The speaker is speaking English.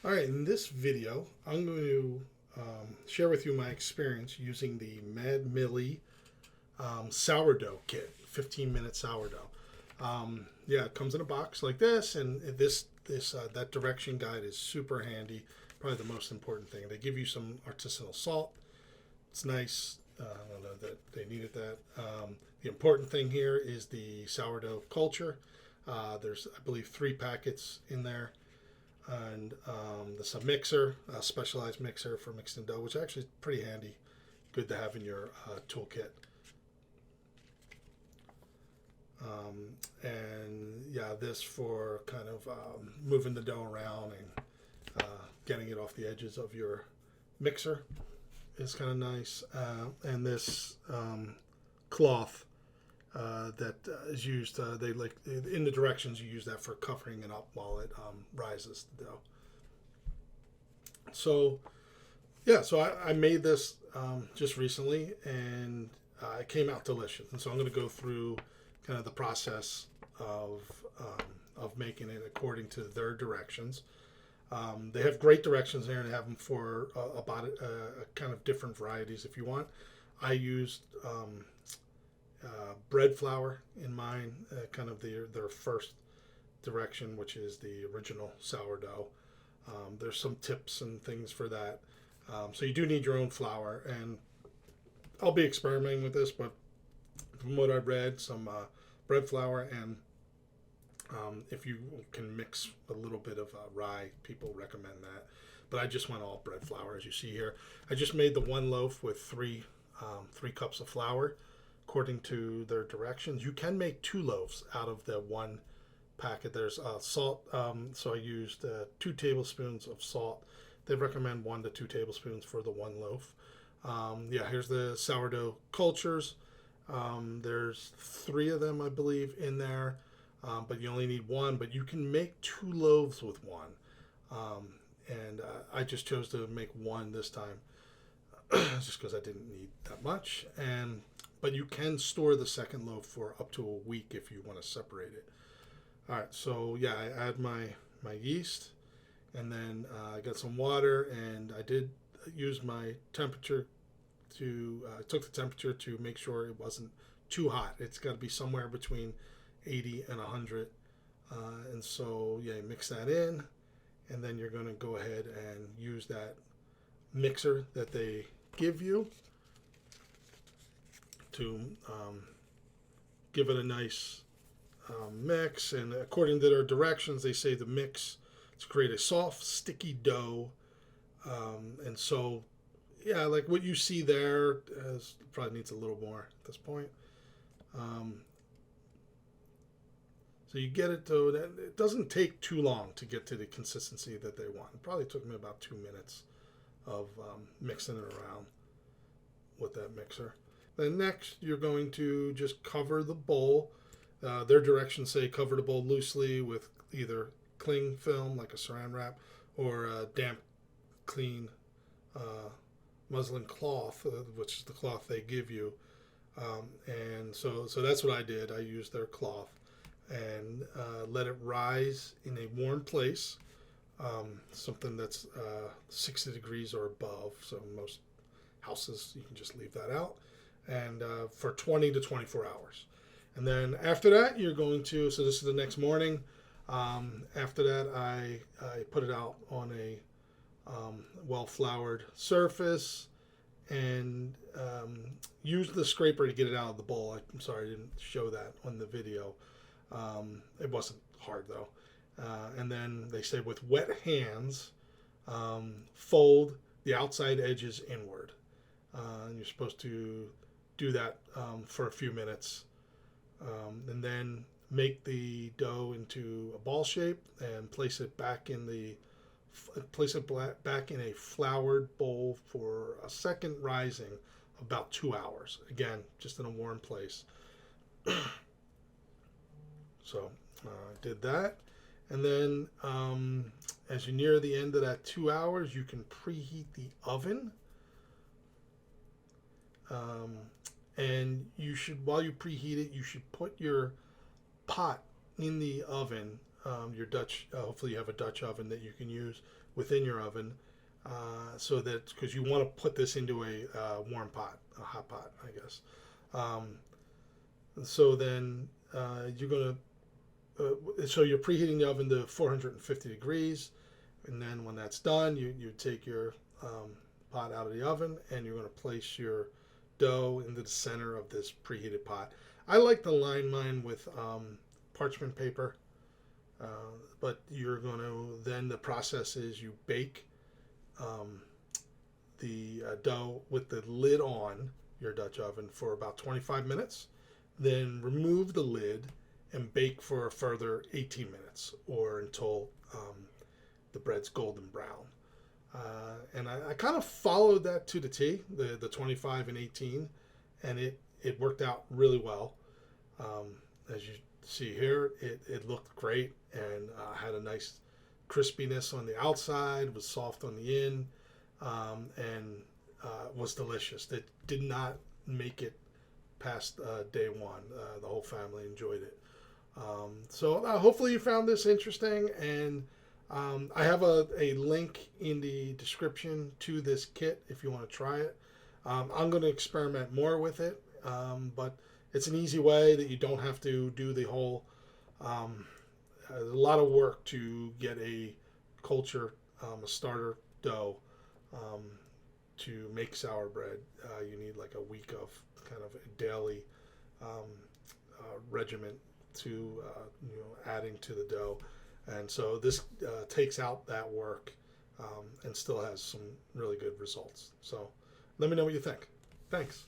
All right, in this video, I'm going to share with you my experience using the Millie sourdough kit, 15-minute sourdough. Yeah, it comes in a box like this, and that direction guide is super handy. Probably the most important thing. They give you some artisanal salt. It's nice. I don't know that they needed that. The important thing here is the sourdough culture. There's, I believe, 3 packets in there, and there's a mixer, a specialized mixer for mixing dough, which actually is pretty handy, good to have in your toolkit. And yeah, this for kind of moving the dough around and getting it off the edges of your mixer is kind of nice. And this cloth that is used, they like in the directions you use that for covering it up while it rises the dough. So yeah, so I made this just recently, and it came out delicious. And so I'm going to go through kind of the process of making it according to their directions. They have great directions there, and they have them for about kind of different varieties if you want. I used bread flour in mine, kind of their first direction, which is the original sourdough. There's some tips and things for that. So you do need your own flour, and I'll be experimenting with this, but from what I've read, some bread flour, and if you can mix a little bit of rye, people recommend that. But I just went all bread flour, as you see here. I just made the one loaf with 3 cups of flour, according to their directions. You can make 2 loaves out of the one packet. There's salt, so I used 2 tablespoons of salt. They recommend 1 to 2 tablespoons for the one loaf. Yeah, here's the sourdough cultures. There's 3 of them, I believe, in there, but you only need 1. But you can make 2 loaves with 1, and I just chose to make 1 this time, just because I didn't need that much. But you can store the second loaf for up to a week if you want to separate it. All right, so yeah, I add my yeast, and then I got some water, and I did use my temperature to took the temperature to make sure it wasn't too hot. It's got to be somewhere between 80 and 100, and so yeah, mix that in, and then you're going to go ahead and use that mixer that they give you to give it a nice mix. And according to their directions, they say the mix to create a soft, sticky dough. And so, yeah, like what you see there probably needs a little more at this point. So you get it to, it doesn't take too long to get to the consistency that they want. It probably took me about 2 minutes of mixing it around with that mixer. Then next, you're going to just cover the bowl. Their directions say cover the bowl loosely with either cling film, like a saran wrap, or a damp, clean muslin cloth, which is the cloth they give you. And so that's what I did. I used their cloth and let it rise in a warm place, something that's 60 degrees or above. So most houses, you can just leave that out, and for 20 to 24 hours. And then after that, you're going to, so this is the next morning. After that, I put it out on a well-floured surface, and used the scraper to get it out of the bowl. I'm sorry I didn't show that on the video. It wasn't hard though. And then they say with wet hands, fold the outside edges inward. And you're supposed to do that for a few minutes. And then make the dough into a ball shape and place it back in a floured bowl for a second rising, about 2 hours. Again, just in a warm place. So I did that. And then as you near the end of that 2 hours, you can preheat the oven. And you should, while you preheat it, you should put your pot in the oven your Dutch. Hopefully, you have a Dutch oven that you can use within your oven, so that because you want to put this into a warm pot, a hot pot, I guess. So then you're gonna so you're preheating the oven to 450 degrees, and then when that's done, you take your pot out of the oven, and you're going to place your dough into the center of this preheated pot. I like to line mine with parchment paper, but you're going to then the process is you bake the dough with the lid on your Dutch oven for about 25 minutes, then remove the lid and bake for a further 18 minutes or until the bread's golden brown. And I kind of followed that to the T, the 25 and 18, and it worked out really well. As you see here, it looked great and had a nice crispiness on the outside, was soft on the in, and was delicious. It did not make it past day one. The whole family enjoyed it. So hopefully you found this interesting, and I have a link in the description to this kit if you want to try it. I'm going to experiment more with it, but it's an easy way that you don't have to do the whole a lot of work to get a culture, a starter dough to make sour bread. You need like a week of kind of a daily regiment to adding to the dough, and so this takes out that work and still has some really good results. So let me know what you think. Thanks.